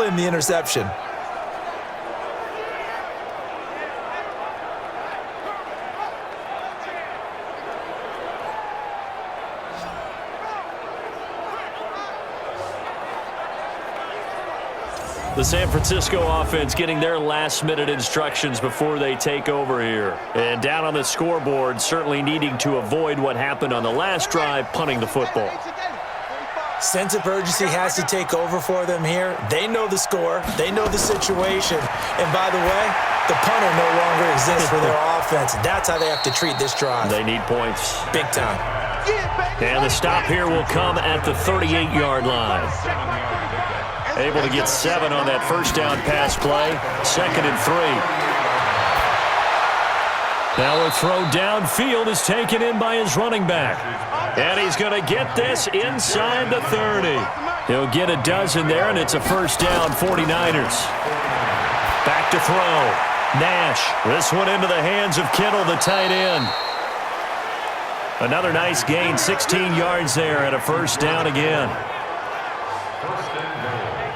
in the interception. The San Francisco offense getting their last-minute instructions before they take over here. And down on the scoreboard, certainly needing to avoid what happened on the last drive, punting the football. Sense of urgency has to take over for them here. They know the score. They know the situation. And by the way, the punter no longer exists for their offense. That's how they have to treat this drive. They need points. Big time. And the stop here will come at the 38-yard line. Able to get 7 on that first down pass play. 2nd and 3. Now a throw downfield is taken in by his running back. And he's going to get this inside the 30. He'll get a dozen there, and it's a first down, 49ers. Back to throw. Nash. This one into the hands of Kittle, the tight end. Another nice gain, 16 yards there, and a first down again.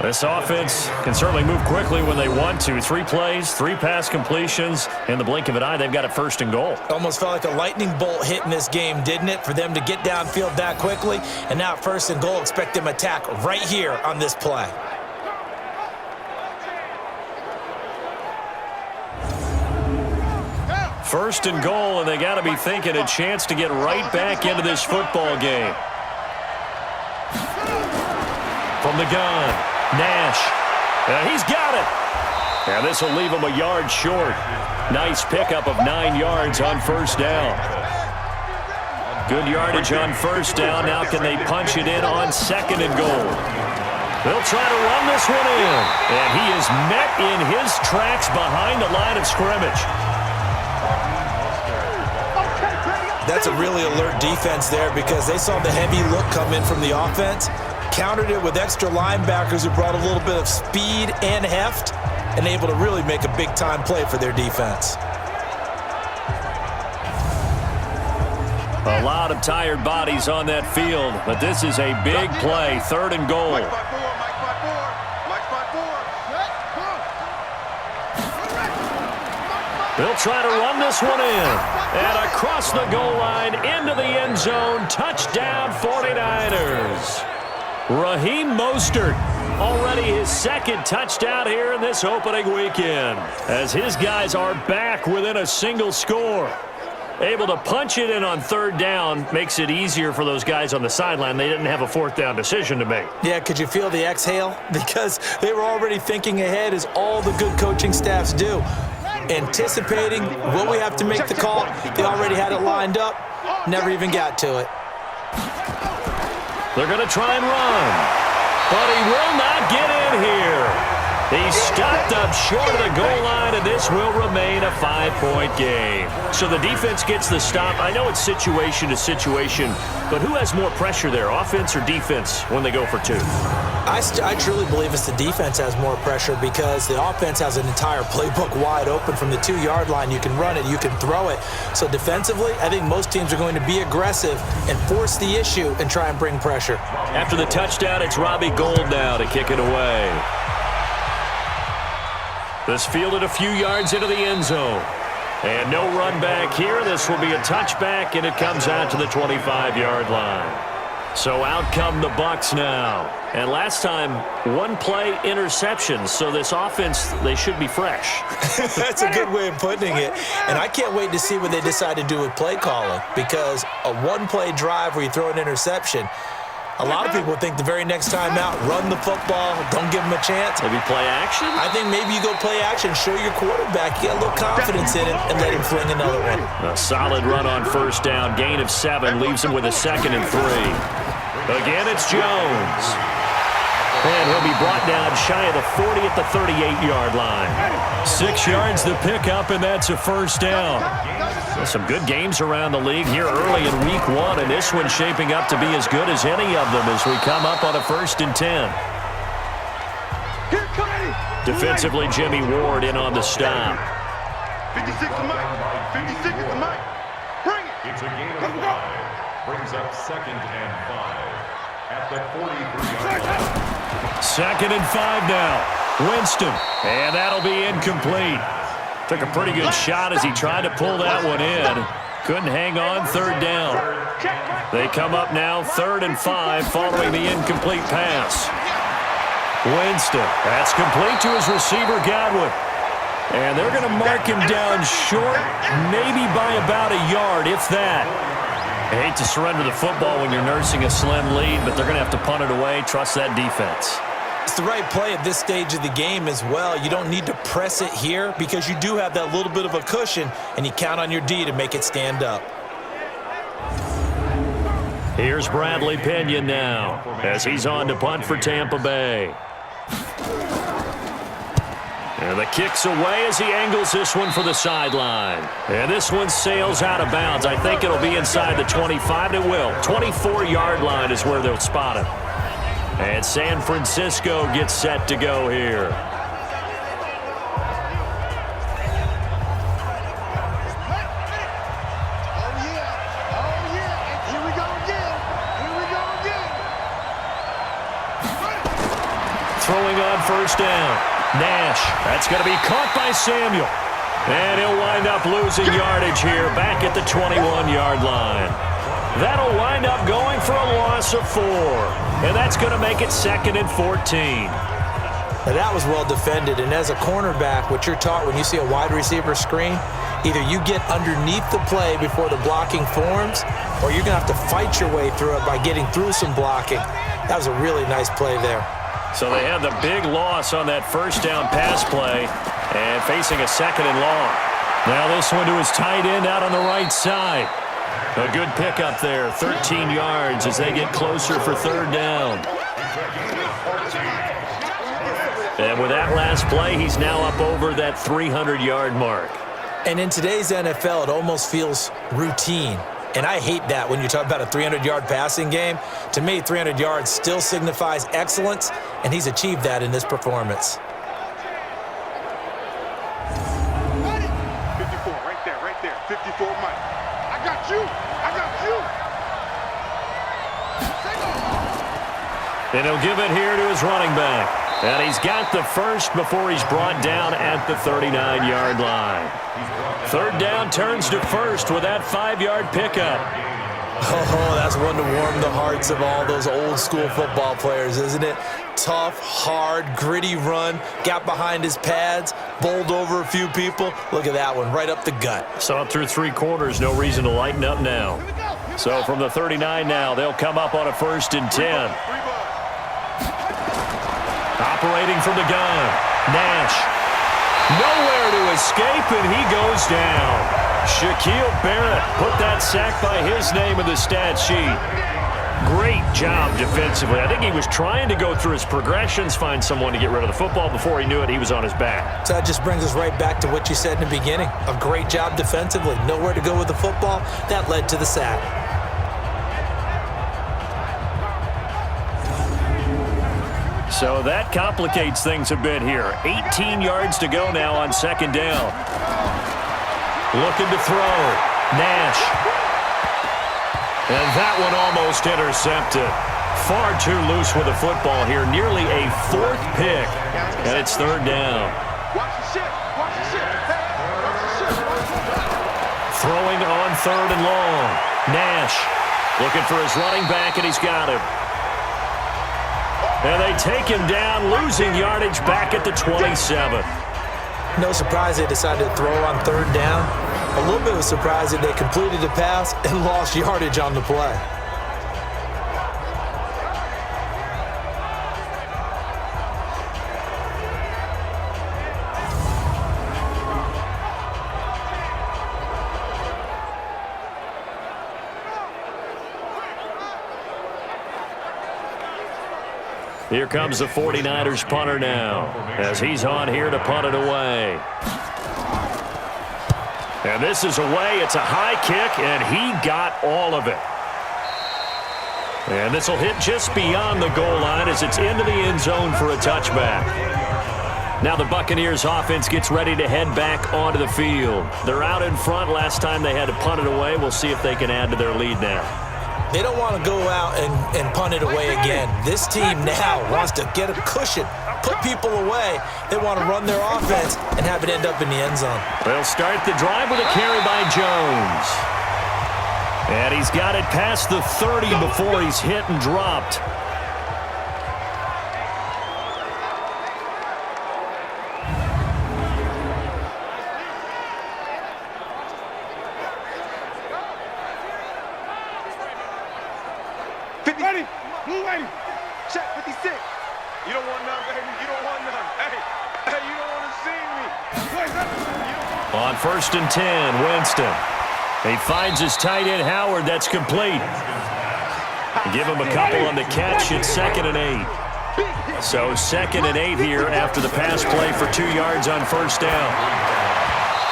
This offense can certainly move quickly when they want to. 3 plays, 3 pass completions. In the blink of an eye, they've got a first and goal. Almost felt like a lightning bolt hit in this game, didn't it? For them to get downfield that quickly. And now first and goal, expect them to attack right here on this play. First and goal, and they got to be thinking a chance to get right back into this football game. From the gun. Nash. He's got it. And this will leave him a yard short. Nice pickup of 9 yards on first down. Good yardage on first down. Now can they punch it in on 2nd and goal? They'll try to run this one in. And he is met in his tracks behind the line of scrimmage. That's a really alert defense there because they saw the heavy look come in from the offense. Countered it with extra linebackers who brought a little bit of speed and heft and able to really make a big-time play for their defense. A lot of tired bodies on that field, but this is a big play, 3rd and goal. They'll try to run this one in. And across the goal line, into the end zone, touchdown 49ers. Raheem Mostert, already his 2nd touchdown here in this opening weekend, as his guys are back within a single score. Able to punch it in on 3rd down makes it easier for those guys on the sideline. They didn't have a 4th down decision to make. Yeah, could you feel the exhale? Because they were already thinking ahead, as all the good coaching staffs do. Anticipating, will we have to make the call? They already had it lined up, never even got to it. They're going to try and run, but he will not get in here. He's stopped up short of the goal line, and this will remain a 5-point game. So the defense gets the stop. I know it's situation to situation, but who has more pressure there, offense or defense, when they go for 2? I truly believe it's the defense has more pressure because the offense has an entire playbook wide open from the 2-yard line. You can run it, you can throw it. So defensively, I think most teams are going to be aggressive and force the issue and try and bring pressure. After the touchdown, it's Robbie Gould now to kick it away. This fielded a few yards into the end zone. And no run back here. This will be a touchback, and it comes out to the 25-yard line. So out come the Bucs now. And last time, 1-play interception. So this offense, they should be fresh. That's a good way of putting it. And I can't wait to see what they decide to do with play calling, because a 1-play drive where you throw an interception, a lot of people think the very next time out, run the football, don't give them a chance. Maybe play action? I think maybe you go play action, show your quarterback, get a little confidence in it, and let him fling another one. A solid run on first down, gain of 7, leaves him with a 2nd and 3. Again, it's Jones. And he'll be brought down shy of the 40 at the 38-yard line. 6 yards the pickup, and that's a first down. Some good games around the league here early in week 1, and this one's shaping up to be as good as any of them as we come up on a 1st and 10. Defensively, Jimmy Ward in on the stop. 56 to Mike. 56 to Mike. Bring it. It's a gain of 5. Brings up 2nd and 5 at the 43-yard line. 2nd and 5 now. Winston, and that'll be incomplete. Took a pretty good shot as he tried to pull that one in. Couldn't hang on, third down. They come up now 3rd and 5 following the incomplete pass. Winston, that's complete to his receiver, Godwin. And they're going to mark him down short, maybe by about a yard, if that. I hate to surrender the football when you're nursing a slim lead, but they're going to have to punt it away. Trust that defense. It's the right play at this stage of the game as well. You don't need to press it here because you do have that little bit of a cushion, and you count on your D to make it stand up. Here's Bradley Pinion now as he's on to punt for Tampa Bay. And the kick's away as he angles this one for the sideline. And this one sails out of bounds. I think it'll be inside the 25. It will. 24-yard line is where they'll spot it. And San Francisco gets set to go here. Throwing on first down. Nash. That's going to be caught by Samuel. And he'll wind up losing yardage here back at the 21-yard line. That'll wind up going for a loss of 4. And that's going to make it 2nd and 14. Now that was well defended. And as a cornerback, what you're taught when you see a wide receiver screen, either you get underneath the play before the blocking forms, or you're going to have to fight your way through it by getting through some blocking. That was a really nice play there. So they had the big loss on that first down pass play and facing a 2nd and long. Now this one to his tight end out on the right side. A good pickup there, 13 yards as they get closer for 3rd down. And with that last play, he's now up over that 300-yard mark. And in today's NFL, it almost feels routine. And I hate that when you talk about a 300-yard passing game. To me, 300 yards still signifies excellence, and he's achieved that in this performance. 54, right there. 54, Mike. I got you. And he'll give it here to his running back. And he's got the first before he's brought down at the 39-yard line. 3rd down turns to 1st with that 5-yard pickup. Oh, that's one to warm the hearts of all those old-school football players, isn't it? Tough, hard, gritty run, got behind his pads, bowled over a few people. Look at that one, right up the gut. Saw it through 3 quarters, no reason to lighten up now. So from the 39 now, they'll come up on a 1st and 10. Operating from the gun, Nash. Nowhere to escape, and he goes down. Shaquille Barrett put that sack by his name in the stat sheet. Great job defensively. I think he was trying to go through his progressions, find someone to get rid of the football. Before he knew it, he was on his back. So that just brings us right back to what you said in the beginning. A great job defensively. Nowhere to go with the football. That led to the sack. So that complicates things a bit here. 18 yards to go now on 2nd down. Looking to throw. Nash. And that one almost intercepted. Far too loose with the football here. Nearly a 4th pick. And it's 3rd down. Throwing on 3rd and long. Nash looking for his running back, and he's got him. And they take him down, losing yardage back at the 27. No surprise they decided to throw on 3rd down. A little bit of a surprise that they completed the pass and lost yardage on the play. Here comes the 49ers punter now as he's on here to punt it away. And this is away. It's a high kick, and he got all of it. And this will hit just beyond the goal line as it's into the end zone for a touchback. Now the Buccaneers offense gets ready to head back onto the field. They're out in front. Last time they had to punt it away. We'll see if they can add to their lead now. They don't want to go out and punt it away again. This team now wants to get a cushion put people away. They want to run their offense and have it end up in the end zone. They'll start the drive with a carry by Jones. And he's got it past the 30 before he's hit and dropped. Check 56. You don't want none, baby. You don't want none. Hey, you don't want to see me. On 1st and 10, Winston. He finds his tight end, Howard. That's complete. Give him a couple on the catch. It's 2nd and 8. So 2nd and 8 here after the pass play for 2 yards on 1st down.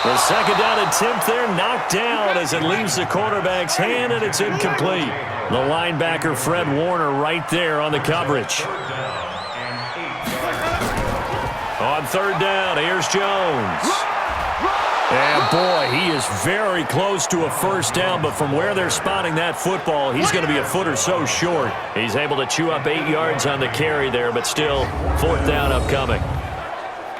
The 2nd down attempt there knocked down as it leaves the quarterback's hand, and it's incomplete. The linebacker, Fred Warner, right there on the coverage. On 3rd down, here's Jones. And, boy, he is very close to a 1st down, but from where they're spotting that football, he's going to be a foot or so short. He's able to chew up 8 yards on the carry there, but still 4th down upcoming.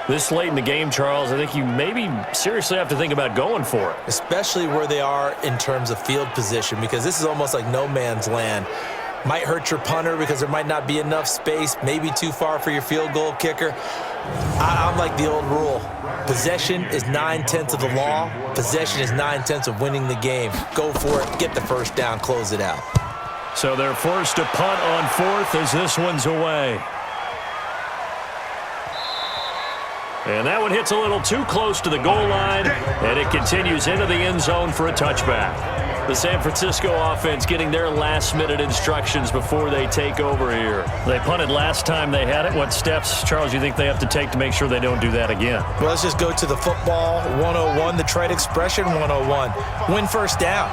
This late in the game, Charles, I think you maybe seriously have to think about going for it. Especially where they are in terms of field position, because this is almost like no man's land. Might hurt your punter because there might not be enough space, maybe too far for your field goal kicker. I'm like the old rule. Possession is 9/10 of the law. Possession is 9/10 of winning the game. Go for it, get the 1st down, close it out. So they're forced to punt on 4th as this one's away. And that one hits a little too close to the goal line, and it continues into the end zone for a touchback. The San Francisco offense getting their last-minute instructions before they take over here. They punted last time they had it. What steps, Charles, you think they have to take to make sure they don't do that again? Well, let's just go to the football 101, the trade expression 101. Win 1st down.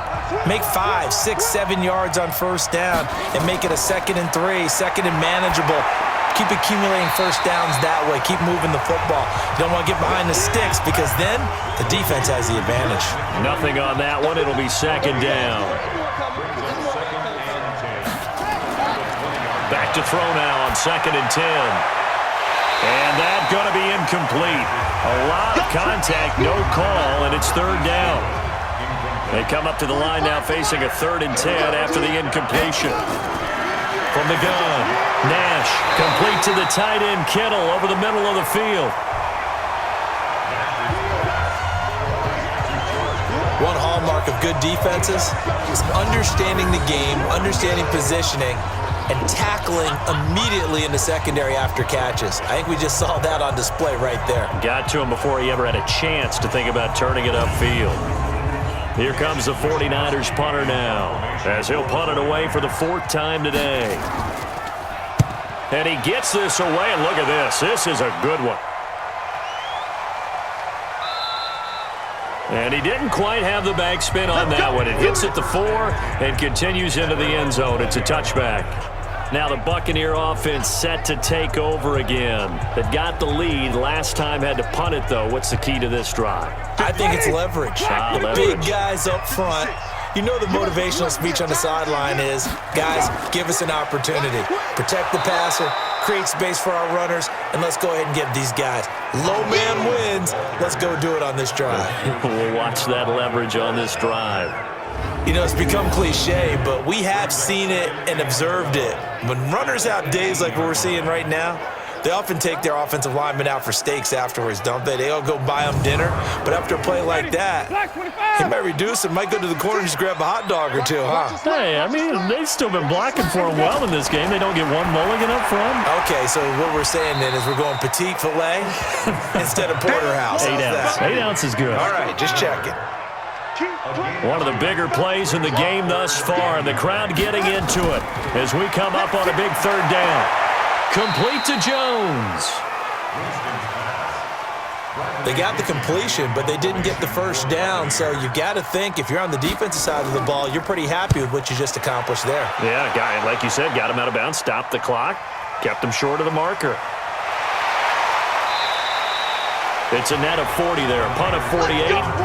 Make 5, 6, 7 yards on 1st down and make it a 2nd and 3, 2nd and manageable. Keep accumulating 1st downs that way. Keep moving the football. You don't want to get behind the sticks because then the defense has the advantage. Nothing on that one. It'll be 2nd down. Back to throw now on 2nd and 10. And that's going to be incomplete. A lot of contact, no call, and it's 3rd down. They come up to the line now facing a 3rd and 10 after the incompletion. From the gun, Nash complete to the tight end, Kittle over the middle of the field. One hallmark of good defenses is understanding the game, understanding positioning, and tackling immediately in the secondary after catches. I think we just saw that on display right there. Got to him before he ever had a chance to think about turning it upfield. Here comes the 49ers punter now, as he'll punt it away for the 4th time today. And he gets this away, and look at this. This is a good one. And he didn't quite have the backspin on that one. It hits at the 4 and continues into the end zone. It's a touchback. Now the Buccaneer offense set to take over again. They've got the lead. Last time had to punt it, though. What's the key to this drive? I think it's leverage. The leverage. big guys up front. You know the motivational speech on the sideline is, guys, give us an opportunity. Protect the passer, create space for our runners, and let's go ahead and get these guys. Low man wins. Let's go do it on this drive. We'll watch that leverage on this drive. You know, it's become cliche, but we have seen it and observed it. When runners have days like what we're seeing right now, they often take their offensive linemen out for steaks afterwards, don't they? They all go buy them dinner. But after a play like that, he might reduce it, might go to the corner and just grab a hot dog or two, huh? Hey, I mean, they've still been blocking for him well in this game. They don't get one mulligan up front. Okay, so what we're saying then is we're going petite filet instead of porterhouse. 8 ounce. 8 ounce is good. All right, just checking. One of the bigger plays in the game thus far, and the crowd getting into it as we come up on a big 3rd down. Complete to Jones. They got the completion, but they didn't get the 1st down, so you got to think if you're on the defensive side of the ball, you're pretty happy with what you just accomplished there. Yeah, guy, like you said, got him out of bounds, stopped the clock, kept him short of the marker. It's a net of 40 there, a punt of 48,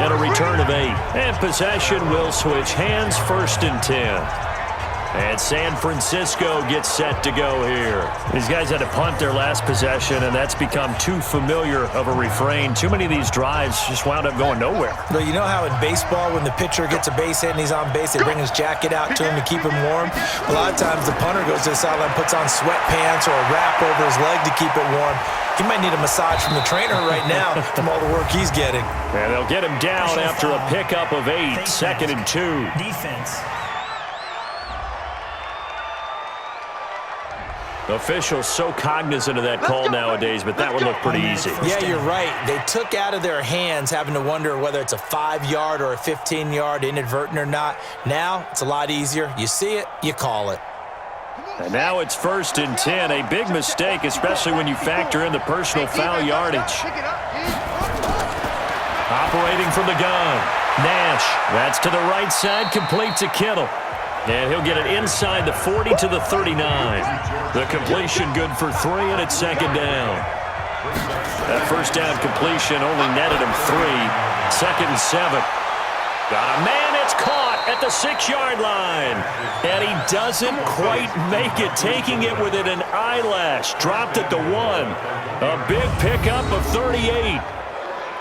and a return of 8. And possession will switch hands, 1st and 10. And San Francisco gets set to go here. These guys had to punt their last possession, and that's become too familiar of a refrain. Too many of these drives just wound up going nowhere. Well, you know how in baseball, when the pitcher gets a base hit and he's on base, they bring his jacket out to him to keep him warm? A lot of times the punter goes to the sideline, puts on sweatpants or a wrap over his leg to keep it warm. He might need a massage from the trainer right now from all the work he's getting. And they'll get him down after a pickup of 8, 2nd and 2. Defense. Officials so cognizant of that call nowadays, but that would look pretty easy. Yeah, you're right. They took out of their hands having to wonder whether it's a 5-yard or a 15-yard, inadvertent or not. Now it's a lot easier. You see it, you call it. And now it's 1st and 10. A big mistake, especially when you factor in the personal foul yardage. Operating from the gun. Nash. That's to the right side. Complete to Kittle. And he'll get it inside the 40 to the 39. The completion good for 3, and it's 2nd down. That first down completion only netted him 3. 2nd and 7. Got a man. It's caught at the 6-yard line. And he doesn't quite make it, taking it within an eyelash. Dropped it to 1. A big pickup of 38.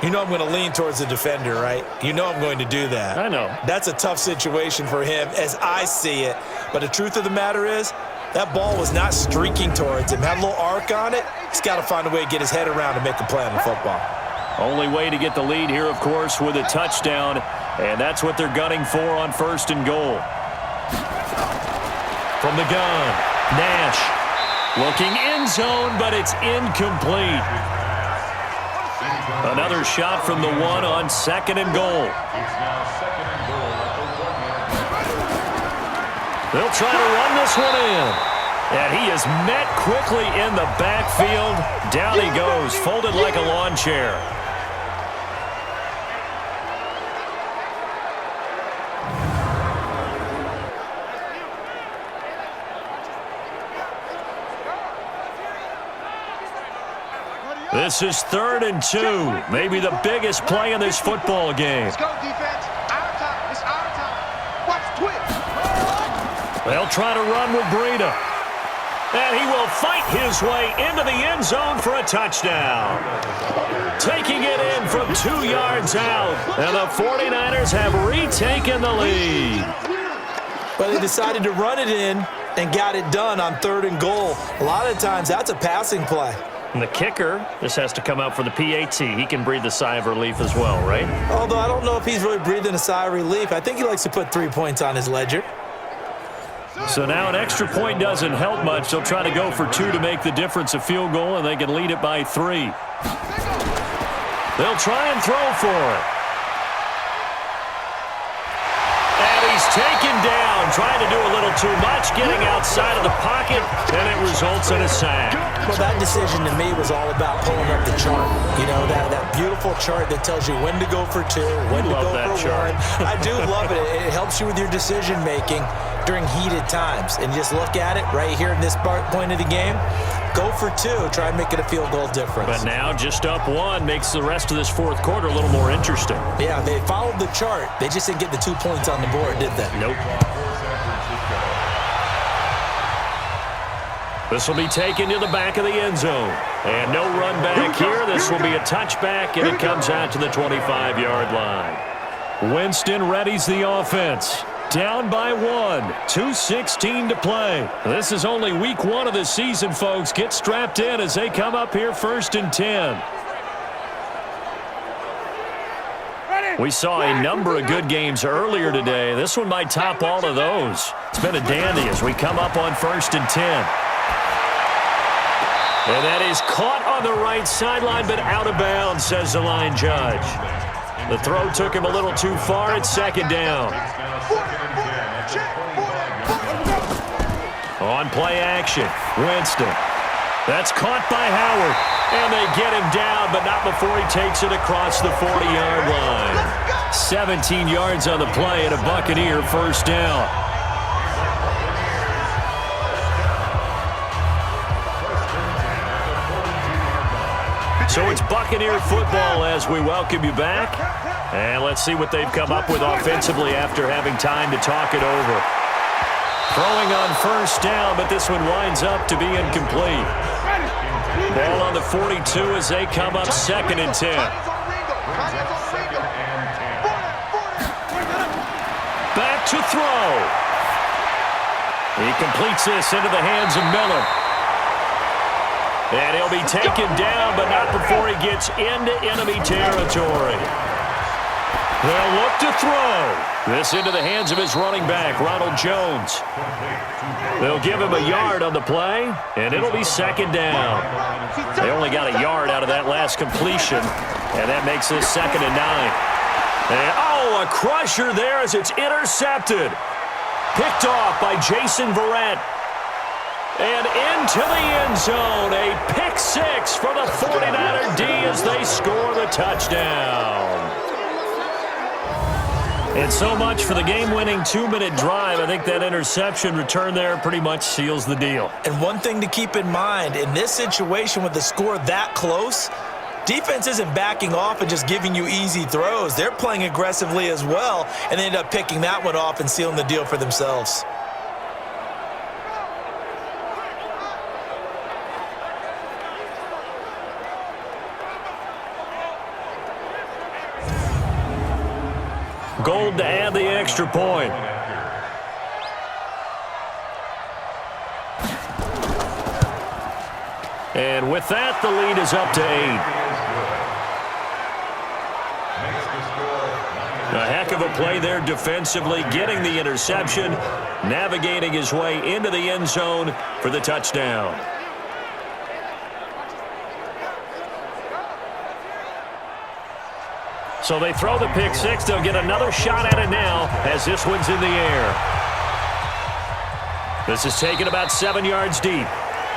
You know I'm going to lean towards the defender, right? You know I'm going to do that. I know. That's a tough situation for him as I see it. But the truth of the matter is, that ball was not streaking towards him. Had a little arc on it. He's got to find a way to get his head around and make a play on the football. Only way to get the lead here, of course, with a touchdown. And that's what they're gunning for on 1st and goal. From the gun, Nash. Looking end zone, but it's incomplete. Another shot from the 1 on 2nd and goal. They'll try to run this one in. And he is met quickly in the backfield. Down he goes, folded like a lawn chair. This is 3rd and 2. Maybe the biggest play in this football game. Let's go, defense. Our time. It's our time. Watch twitch. They'll try to run with Breida. And he will fight his way into the end zone for a touchdown. Taking it in from 2 yards out. And the 49ers have retaken the lead. But they decided to run it in and got it done on 3rd and goal. A lot of times that's a passing play. And the kicker, this has to come out for the PAT. He can breathe a sigh of relief as well, right? Although I don't know if he's really breathing a sigh of relief. I think he likes to put 3 points on his ledger. So now an extra point doesn't help much. They'll try to go for 2 to make the difference a field goal, and they can lead it by 3. They'll try and throw for it. And he's taken down, trying to do a little too much, getting outside of the pocket, and it results in a sack. Well, that decision to me was all about pulling up the chart. You know, that beautiful chart that tells you when to go for 2, when to go for 1. I do love it. It helps you with your decision-making during heated times. And just look at it right here in this point of the game. Go for 2. Try and make it a field goal difference. But now just up 1 makes the rest of this 4th quarter a little more interesting. Yeah, they followed the chart. They just didn't get the 2 points on the board, did they? Nope. This will be taken to the back of the end zone. And no run back here. This will be a touchback, and it comes out to the 25-yard line. Winston readies the offense. Down by 1. 2:16 to play. This is only week 1 of the season, folks. Get strapped in as they come up here 1st and 10. We saw a number of good games earlier today. This one might top all of those. It's been a dandy as we come up on 1st and 10. And that is caught on the right sideline, but out of bounds, says the line judge. The throw took him a little too far. It's 2nd down. On play action, Winston. That's caught by Howard. And they get him down, but not before he takes it across the 40-yard line. 17 yards on the play and a Buccaneer 1st down. So it's Buccaneer football as we welcome you back. And let's see what they've come up with offensively after having time to talk it over. Throwing on first down, but this one winds up to be incomplete. Ball on the 42 as they come up 2nd and 10. Back to throw. He completes this into the hands of Miller. And he'll be taken down, but not before he gets into enemy territory. They'll look to throw. This into the hands of his running back, Ronald Jones. They'll give him a yard on the play, and it'll be 2nd down. They only got a yard out of that last completion, and that makes this 2nd and 9. And, a crusher there as it's intercepted. Picked off by Jason Verrett. And into the end zone, a pick 6 for the 49er D as they score the touchdown. And so much for the game-winning 2-minute drive. I think that interception return there pretty much seals the deal. And one thing to keep in mind, in this situation with the score that close, defense isn't backing off and just giving you easy throws. They're playing aggressively as well, and they end up picking that one off and sealing the deal for themselves. Gold to add the extra point. And with that, the lead is up to 8. A heck of a play there defensively, getting the interception, navigating his way into the end zone for the touchdown. So they throw the pick 6. They'll get another shot at it now as this one's in the air. This is taken about 7 yards deep.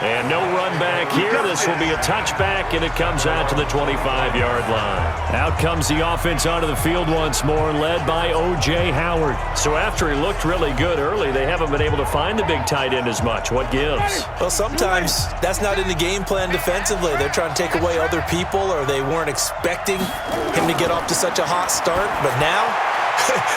And no run back here. This will be a touchback, and it comes out to the 25-yard line. Out comes the offense onto the field once more, led by O.J. Howard. So after he looked really good early, they haven't been able to find the big tight end as much. What gives? Well, sometimes that's not in the game plan defensively. They're trying to take away other people, or they weren't expecting him to get off to such a hot start. But now,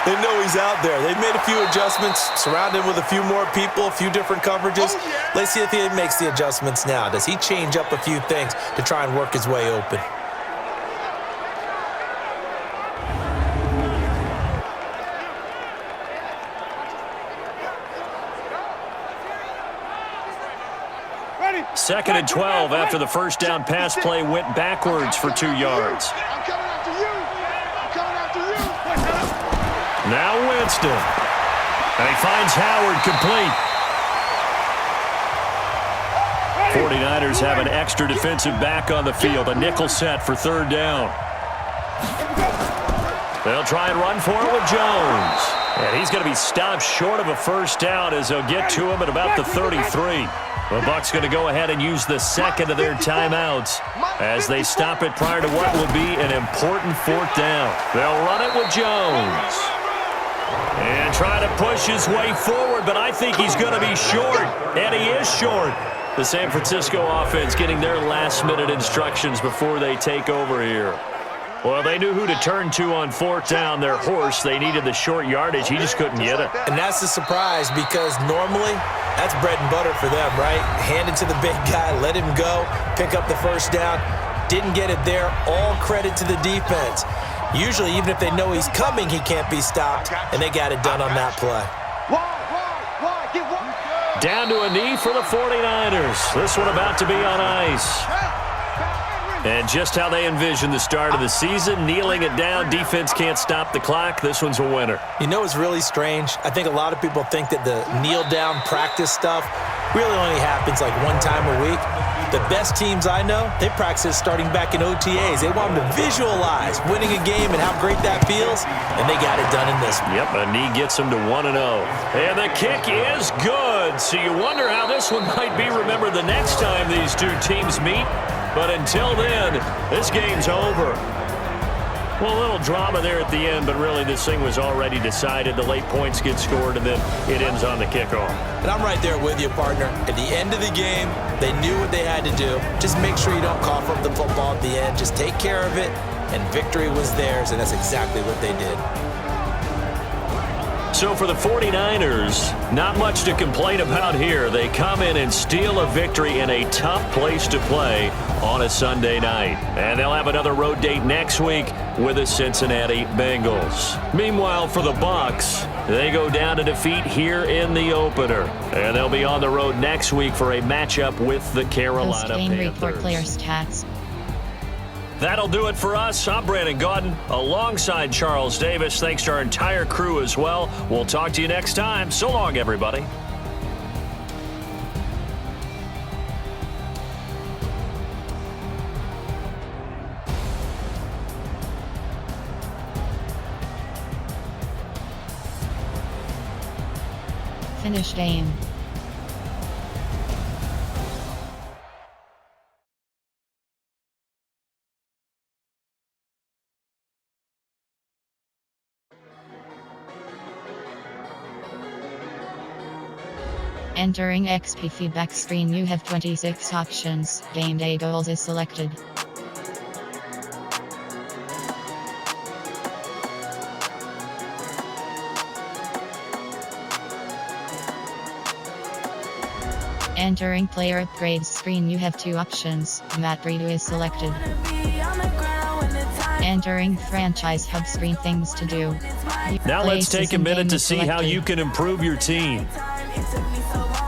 they know he's out there. They've made a few adjustments, surrounded him with a few more people, a few different coverages. Let's see if he makes the adjustments now. Does he change up a few things to try and work his way open? Ready? 2nd and 12 after the first down pass play went backwards for 2 yards. I'm coming after you. I'm coming after you. Now Winston. And he finds Howard complete. 49ers have an extra defensive back on the field. A nickel set for 3rd down. They'll try and run for it with Jones. And he's going to be stopped short of a first down as they'll get to him at about the 33. The Bucs going to go ahead and use the second of their timeouts as they stop it prior to what will be an important 4th down. They'll run it with Jones. And try to push his way forward, but I think he's going to be short. And he is short. The San Francisco offense getting their last-minute instructions before they take over here. Well, they knew who to turn to on 4th down. Their horse, they needed the short yardage. He just couldn't get it. And that's the surprise, because normally that's bread and butter for them, right? Hand it to the big guy, let him go, pick up the first down. Didn't get it there. All credit to the defense. Usually, even if they know he's coming, he can't be stopped, and they got it done on that play. Down to a knee for the 49ers. This one about to be on ice. And just how they envisioned the start of the season, kneeling it down. Defense can't stop the clock. This one's a winner. You know what's really strange? I think a lot of people think that the kneel-down practice stuff really only happens like one time a week. The best teams I know, they practice starting back in OTAs. They want them to visualize winning a game and how great that feels, and they got it done in this one. Yep, a knee gets them to 1-0. And the kick is good. So you wonder how this one might be remembered the next time these two teams meet. But until then, this game's over. Well, a little drama there at the end, but really this thing was already decided. The late points get scored, and then it ends on the kickoff. And I'm right there with you, partner. At the end of the game, they knew what they had to do. Just make sure you don't cough up the football at the end. Just take care of it, and victory was theirs, and that's exactly what they did. So for the 49ers, not much to complain about here. They come in and steal a victory in a tough place to play on a Sunday night. And they'll have another road date next week with the Cincinnati Bengals. Meanwhile, for the Bucs, they go down to defeat here in the opener. And they'll be on the road next week for a matchup with the Carolina Post-game Panthers. report player stats. That'll do it for us. I'm Brandon Gaudin alongside Charles Davis. Thanks to our entire crew as well. We'll talk to you next time. So long, everybody. Finish game. Entering XP feedback screen, you have 26 options. Game day goals is selected. Entering player upgrades screen, you have 2 options. Matt Breida is selected. Entering franchise hub screen, things to do. Now let's Places take a in minute game to is see how selected. you can improve your team.